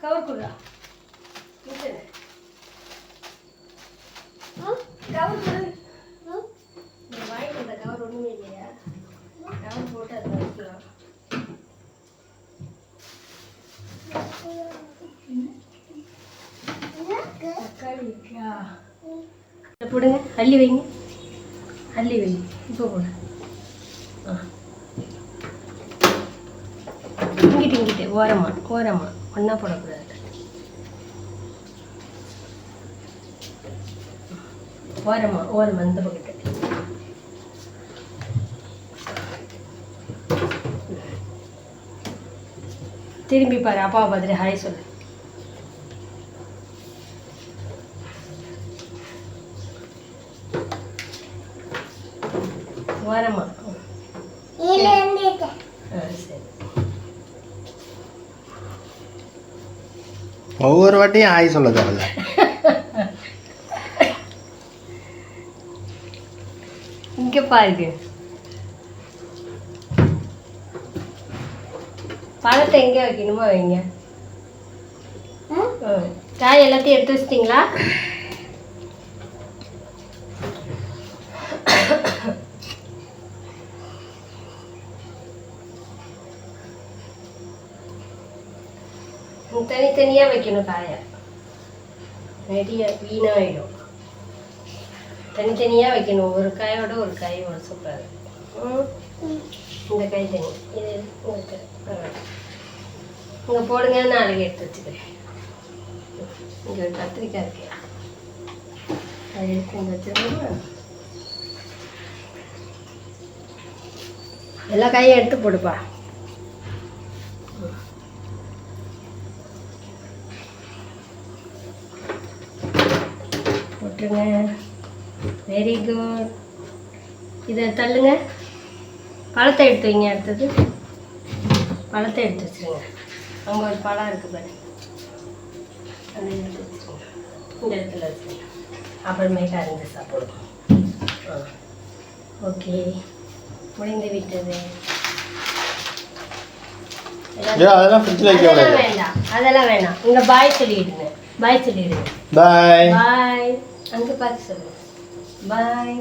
cover கொடுறா cover கொடு வாங்கிட்டு வந்த கவர் ஒன்றுமே இல்லையா கவர் போட்டு அதை வைக்கலாம் தக்காளி இருக்கா போடுங்க அள்ளி வைங்க அள்ளி வைங்க இப்போ போடு இங்கிட்டு ஓரமா ஒன்றா போடக்கூடாது ஓரமா இந்த பக்கத்து திரும்பி பாரு அப்பாவை பார்த்துட்டு ஹாய் சொல்லு ஓரமா சரி ஒவ்வொரு வாட்டியும் ஆய் சொல்ல தேவையில்ல இங்கே பாருங்க பழத்தை எங்கே வைக்கணுமோ வைங்க காய் எல்லாத்தையும் எடுத்து வச்சிட்டிங்களா தனித்தனியாக வைக்கணும் காயை நிறைய வீணாகிடும் தனித்தனியாக வைக்கணும் ஒரு காயோட ஒரு காய் உடச்சக்கூடாது இந்த காய் தனி இது இங்கே போடுங்க நாளைக்கு எடுத்து வச்சுக்கிறேன் இங்கே ஒரு கத்திரிக்காய் இருக்கு அதை எடுத்து இங்கே வச்சுருந்தோம்னா எல்லா காயும் எடுத்து போடுப்பா போட்டுருங்க வெரி குட் இதை தள்ளுங்க பழத்தை எடுத்து வைங்க அடுத்தது பழத்தை எடுத்து வச்சுருங்க அங்கே ஒரு பழம் இருக்குது பாரு அதை எடுத்து வச்சுருங்க இந்த இடத்துல வச்சுருங்க அப்புறமேட்டு அரைந்து சாப்பிடுவோம் ஓகே முடிந்து விட்டது அதெல்லாம் வேண்டாம் இங்கே பாய் சொல்லிடுங்க பாய் பாய் அங்கே பார்த்து சொல்லுங்க பாய்